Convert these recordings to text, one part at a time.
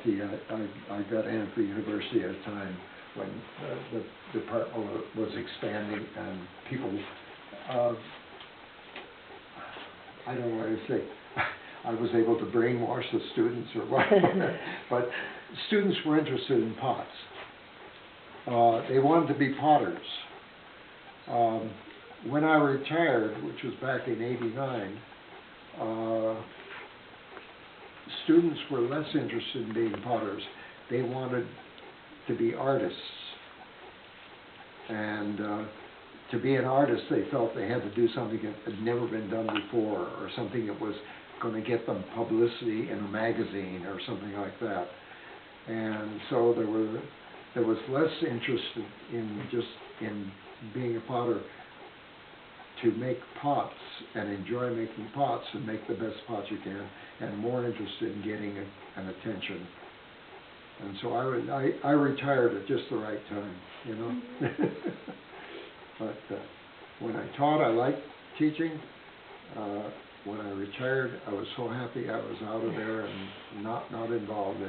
lucky. I got in at the university at a time when the department was expanding and people, I don't know what to say, I was able to brainwash the students or what, but students were interested in pots. They wanted to be potters. When I retired, which was back in '89, students were less interested in being potters. They wanted to be artists. And to be an artist, they felt they had to do something that had never been done before, or something that was going to get them publicity in a magazine or something like that. And so there was less interest in just in being a potter, to make pots and enjoy making pots and make the best pots you can, and more interested in getting an attention. And so I retired at just the right time, you know. But when I taught, I liked teaching. When I retired, I was so happy I was out of there and not involved.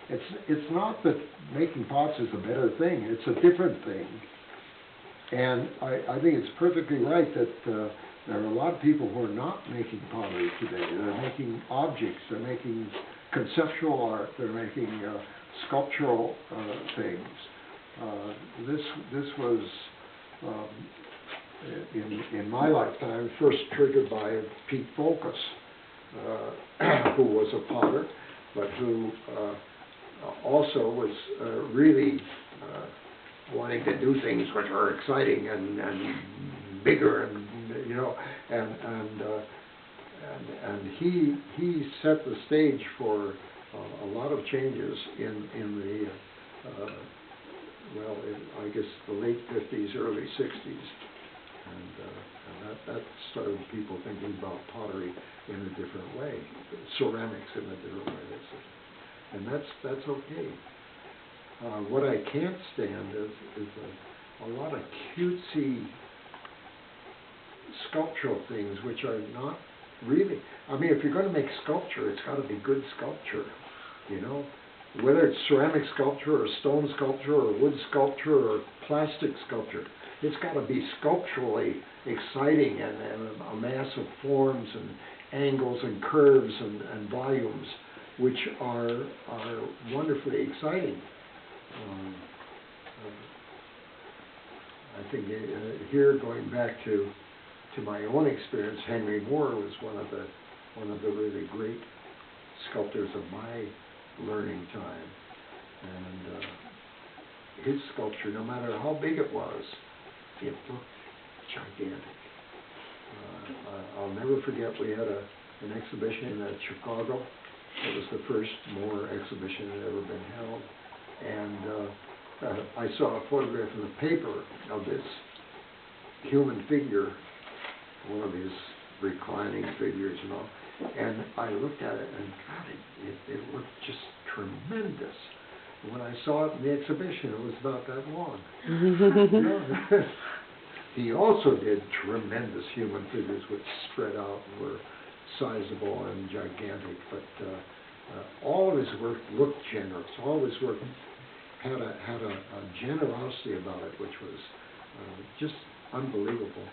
It's not that making pots is a better thing. It's a different thing. And I think it's perfectly right that there are a lot of people who are not making pottery today. They're making objects. They're making conceptual art. They're making sculptural things. This was in my lifetime first triggered by Pete Volkus, who was a potter, but who also was really wanting to do things which are exciting and bigger, and you know, and he set the stage for a lot of changes in the I guess the late 50s, early 60s, and that started people thinking about pottery in a different way, ceramics in a different way, and that's okay. What I can't stand is a lot of cutesy sculptural things which are not really, I mean, if you're going to make sculpture, it's got to be good sculpture, you know? Whether it's ceramic sculpture or stone sculpture or wood sculpture or plastic sculpture, it's got to be sculpturally exciting and a mass of forms and angles and curves and volumes which are wonderfully exciting. I think here, going back to my own experience, Henry Moore was one of the really great sculptors of my learning time, and his sculpture, no matter how big it was, it looked gigantic. I'll never forget, we had an exhibition at Chicago. It was the first Moore exhibition that had ever been held. And I saw a photograph in the paper of this human figure, one of his reclining figures and all, and I looked at it and God, it looked just tremendous. And when I saw it in the exhibition, it was about that long. You know? He also did tremendous human figures which spread out and were sizable and gigantic, but all of his work looked generous. All of his work had a generosity about it which was just unbelievable.